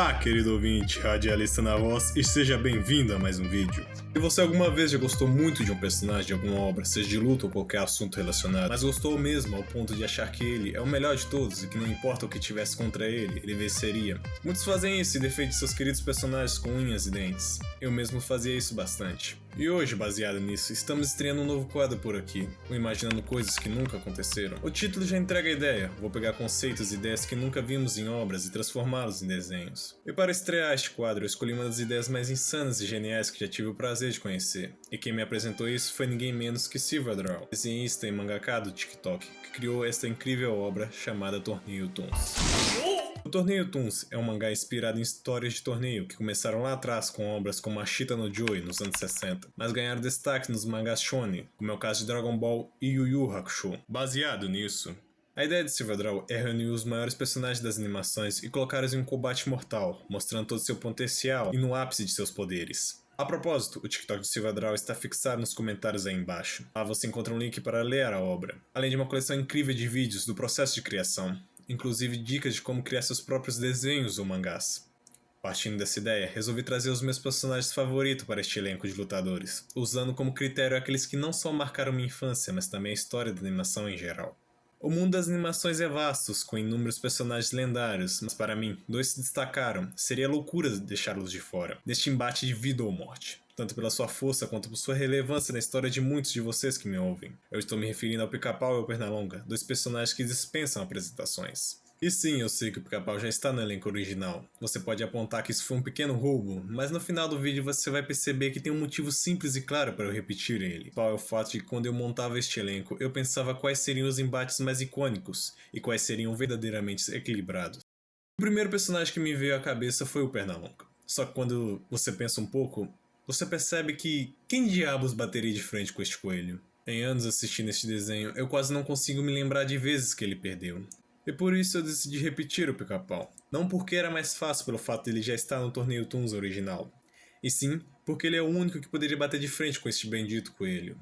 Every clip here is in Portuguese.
Olá, querido ouvinte, radialista na voz, e seja bem-vindo a mais um vídeo. Se você alguma vez já gostou muito de um personagem de alguma obra, seja de luta ou qualquer assunto relacionado, mas gostou mesmo ao ponto de achar que ele é o melhor de todos e que não importa o que tivesse contra ele, ele venceria. Muitos fazem isso e defendem seus queridos personagens com unhas e dentes. Eu mesmo fazia isso bastante. E hoje, baseado nisso, estamos estreando um novo quadro por aqui, o Imaginando Coisas que Nunca Aconteceram. O título já entrega a ideia, vou pegar conceitos e ideias que nunca vimos em obras e transformá-los em desenhos. E para estrear este quadro, eu escolhi uma das ideias mais insanas e geniais que já tive o prazer de conhecer. E quem me apresentou isso foi ninguém menos que Silverdraw, desenhista e mangaka do TikTok, que criou esta incrível obra chamada Torneio Toons. O Torneio Toons é um mangá inspirado em histórias de torneio que começaram lá atrás com obras como Ashita no Joy nos anos 60, mas ganharam destaque nos mangás shonen, como é o caso de Dragon Ball e Yu Yu Hakusho. Baseado nisso, a ideia de Silverdraw é reunir os maiores personagens das animações e colocá-los em um combate mortal, mostrando todo o seu potencial e no ápice de seus poderes. A propósito, o TikTok de Silverdraw está fixado nos comentários aí embaixo. Lá você encontra um link para ler a obra, além de uma coleção incrível de vídeos do processo de criação, inclusive dicas de como criar seus próprios desenhos ou mangás. Partindo dessa ideia, resolvi trazer os meus personagens favoritos para este elenco de lutadores, usando como critério aqueles que não só marcaram minha infância, mas também a história da animação em geral. O mundo das animações é vasto, com inúmeros personagens lendários, mas para mim, dois se destacaram. Seria loucura deixá-los de fora, neste embate de vida ou morte, tanto pela sua força quanto por sua relevância na história de muitos de vocês que me ouvem. Eu estou me referindo ao Pica-Pau e ao Pernalonga, dois personagens que dispensam apresentações. E sim, eu sei que o Pica-Pau já está no elenco original. Você pode apontar que isso foi um pequeno roubo, mas no final do vídeo você vai perceber que tem um motivo simples e claro para eu repetir ele. Qual é o fato de que quando eu montava este elenco, eu pensava quais seriam os embates mais icônicos e quais seriam verdadeiramente equilibrados. O primeiro personagem que me veio à cabeça foi o Pernalonga. Só que quando você pensa um pouco, você percebe que quem diabos bateria de frente com este coelho? Em anos assistindo este desenho, eu quase não consigo me lembrar de vezes que ele perdeu. E por isso eu decidi repetir o Pica-Pau. Não porque era mais fácil pelo fato de ele já estar no Torneio Toons original, e sim porque ele é o único que poderia bater de frente com este bendito coelho.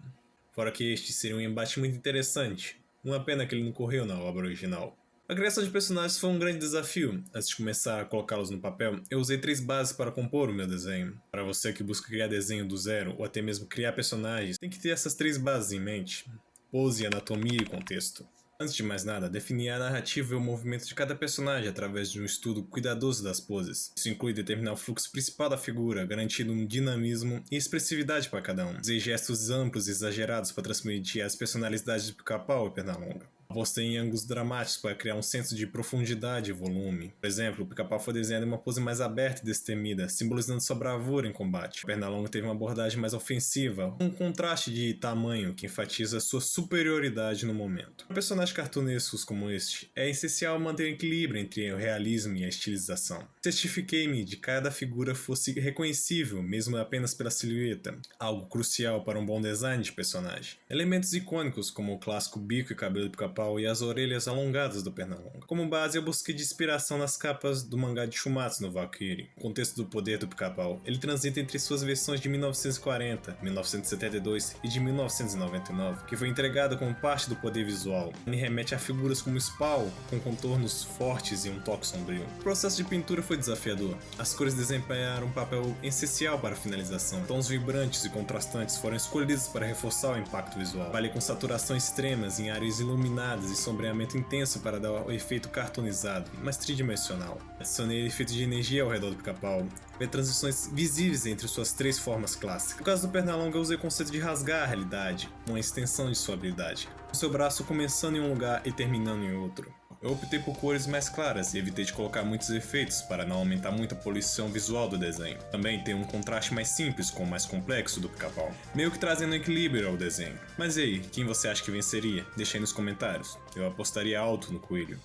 Fora que este seria um embate muito interessante, uma pena que ele não correu na obra original. A criação de personagens foi um grande desafio. Antes de começar a colocá-los no papel, eu usei 3 bases para compor o meu desenho. Para você que busca criar desenho do zero, ou até mesmo criar personagens, tem que ter essas 3 bases em mente: pose, anatomia e contexto. Antes de mais nada, definir a narrativa e o movimento de cada personagem através de um estudo cuidadoso das poses. Isso inclui determinar o fluxo principal da figura, garantindo um dinamismo e expressividade para cada um. Usei gestos amplos e exagerados para transmitir as personalidades de Pica-Pau e Pernalonga. Apostei em ângulos dramáticos para criar um senso de profundidade e volume. Por exemplo, o Pica-Pau foi desenhado em uma pose mais aberta e destemida, simbolizando sua bravura em combate. O Pernalonga teve uma abordagem mais ofensiva, um contraste de tamanho que enfatiza sua superioridade no momento. Para personagens cartunescos como este, é essencial manter o equilíbrio entre o realismo e a estilização. Certifiquei-me de que cada figura fosse reconhecível, mesmo apenas pela silhueta, algo crucial para um bom design de personagem. Elementos icônicos como o clássico bico e cabelo do Pica-Pau e as orelhas alongadas do Pernalonga. Como base, eu busquei de inspiração nas capas do mangá de Shumatsu no Valkyrie. O contexto do poder do Pica-Pau, ele transita entre suas versões de 1940, 1972 e de 1999, que foi entregada como parte do poder visual. Me remete a figuras como Spawn, com contornos fortes e um toque sombrio. O processo de pintura foi desafiador. As cores desempenharam um papel essencial para a finalização. Tons vibrantes e contrastantes foram escolhidos para reforçar o impacto visual. Vale com saturação extremas em áreas iluminadas e sombreamento intenso para dar o efeito cartoonizado, mas tridimensional. Adicionei efeitos de energia ao redor do Pica-Pau, e transições visíveis entre suas 3 formas clássicas. No caso do Pernalonga, eu usei o conceito de rasgar a realidade, uma extensão de sua habilidade, o seu braço começando em um lugar e terminando em outro. Eu optei por cores mais claras e evitei de colocar muitos efeitos para não aumentar muito a poluição visual do desenho. Também tem um contraste mais simples com o mais complexo do Pica-Pau, meio que trazendo equilíbrio ao desenho. Mas e aí, quem você acha que venceria? Deixa aí nos comentários. Eu apostaria alto no coelho.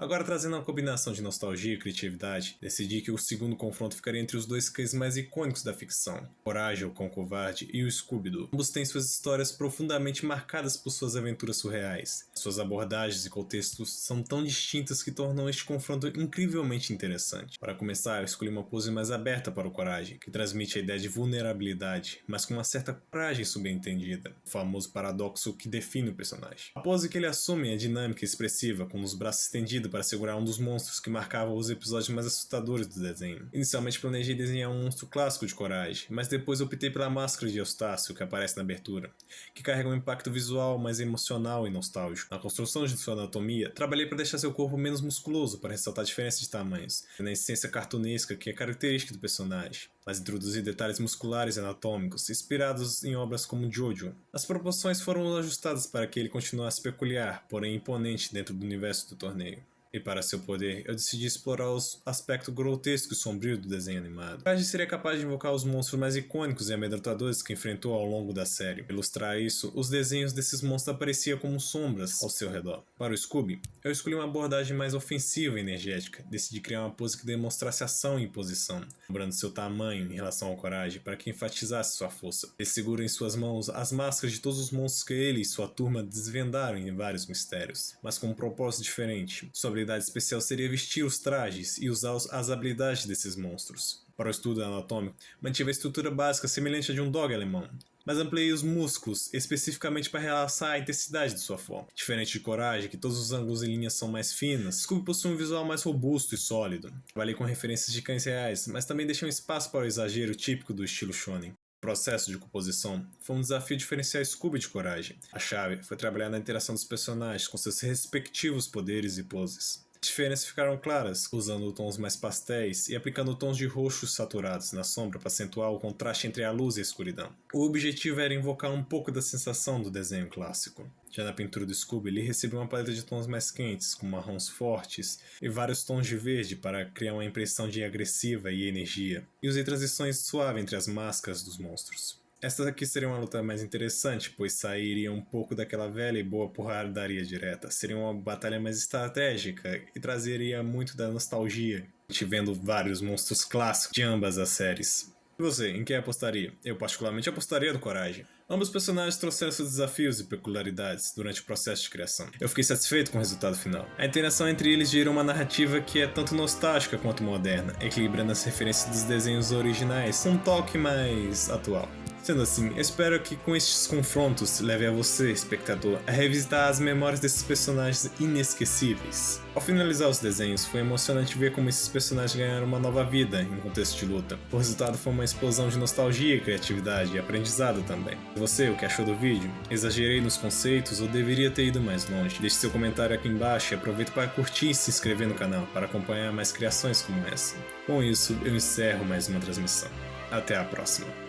Agora, trazendo uma combinação de nostalgia e criatividade, decidi que o segundo confronto ficaria entre os dois cães mais icônicos da ficção, Coragem, o Cão Covarde e o Scooby-Doo. Ambos têm suas histórias profundamente marcadas por suas aventuras surreais. Suas abordagens e contextos são tão distintas que tornam este confronto incrivelmente interessante. Para começar, eu escolhi uma pose mais aberta para o Coragem, que transmite a ideia de vulnerabilidade, mas com uma certa coragem subentendida, o famoso paradoxo que define o personagem. A pose que ele assume é dinâmica e expressiva, com os braços estendidos para segurar um dos monstros que marcavam os episódios mais assustadores do desenho. Inicialmente planejei desenhar um monstro clássico de Coragem, mas depois optei pela máscara de Eustácio que aparece na abertura, que carrega um impacto visual mais emocional e nostálgico. Na construção de sua anatomia, trabalhei para deixar seu corpo menos musculoso para ressaltar a diferença de tamanhos, na essência cartunesca que é característica do personagem, mas introduzir detalhes musculares e anatômicos, inspirados em obras como Jojo. As proporções foram ajustadas para que ele continuasse peculiar, porém imponente dentro do universo do torneio. E para seu poder, eu decidi explorar os aspectos grotesco e sombrio do desenho animado. Coragem seria capaz de invocar os monstros mais icônicos e amedrontadores que enfrentou ao longo da série. Para ilustrar isso, os desenhos desses monstros apareciam como sombras ao seu redor. Para o Scooby, eu escolhi uma abordagem mais ofensiva e energética. Decidi criar uma pose que demonstrasse ação e imposição, lembrando seu tamanho em relação ao Coragem para que enfatizasse sua força. Ele segura em suas mãos as máscaras de todos os monstros que ele e sua turma desvendaram em vários mistérios, mas com um propósito diferente. Sua habilidade especial seria vestir os trajes e usar as habilidades desses monstros. Para o estudo anatômico, mantive a estrutura básica semelhante à de um dog alemão, mas ampliei os músculos especificamente para realçar a intensidade de sua forma. Diferente de Coragem, que todos os ângulos e linhas são mais finas, Scooby possui um visual mais robusto e sólido. Trabalhei com referências de cães reais, mas também deixei um espaço para o exagero típico do estilo shonen. O processo de composição foi um desafio diferenciar Scooby de Coragem. A chave foi trabalhar na interação dos personagens com seus respectivos poderes e poses. As diferenças ficaram claras, usando tons mais pastéis e aplicando tons de roxos saturados na sombra para acentuar o contraste entre a luz e a escuridão. O objetivo era invocar um pouco da sensação do desenho clássico. Já na pintura do Scooby, ele recebeu uma paleta de tons mais quentes, com marrons fortes e vários tons de verde para criar uma impressão de agressiva e energia. E usei transições suaves entre as máscaras dos monstros. Esta aqui seria uma luta mais interessante, pois sairia um pouco daquela velha e boa porradaria direta. Seria uma batalha mais estratégica e trazeria muito da nostalgia, vendo vários monstros clássicos de ambas as séries. E você, em quem apostaria? Eu particularmente apostaria do Coragem. Ambos os personagens trouxeram seus desafios e peculiaridades durante o processo de criação. Eu fiquei satisfeito com o resultado final. A interação entre eles gerou uma narrativa que é tanto nostálgica quanto moderna, equilibrando as referências dos desenhos originais com um toque mais atual. Sendo assim, eu espero que com estes confrontos leve a você, espectador, a revisitar as memórias desses personagens inesquecíveis. Ao finalizar os desenhos, foi emocionante ver como esses personagens ganharam uma nova vida em um contexto de luta. O resultado foi uma explosão de nostalgia, criatividade e aprendizado também. E você, o que achou do vídeo? Exagerei nos conceitos ou deveria ter ido mais longe? Deixe seu comentário aqui embaixo e aproveite para curtir e se inscrever no canal para acompanhar mais criações como essa. Com isso, eu encerro mais uma transmissão. Até a próxima.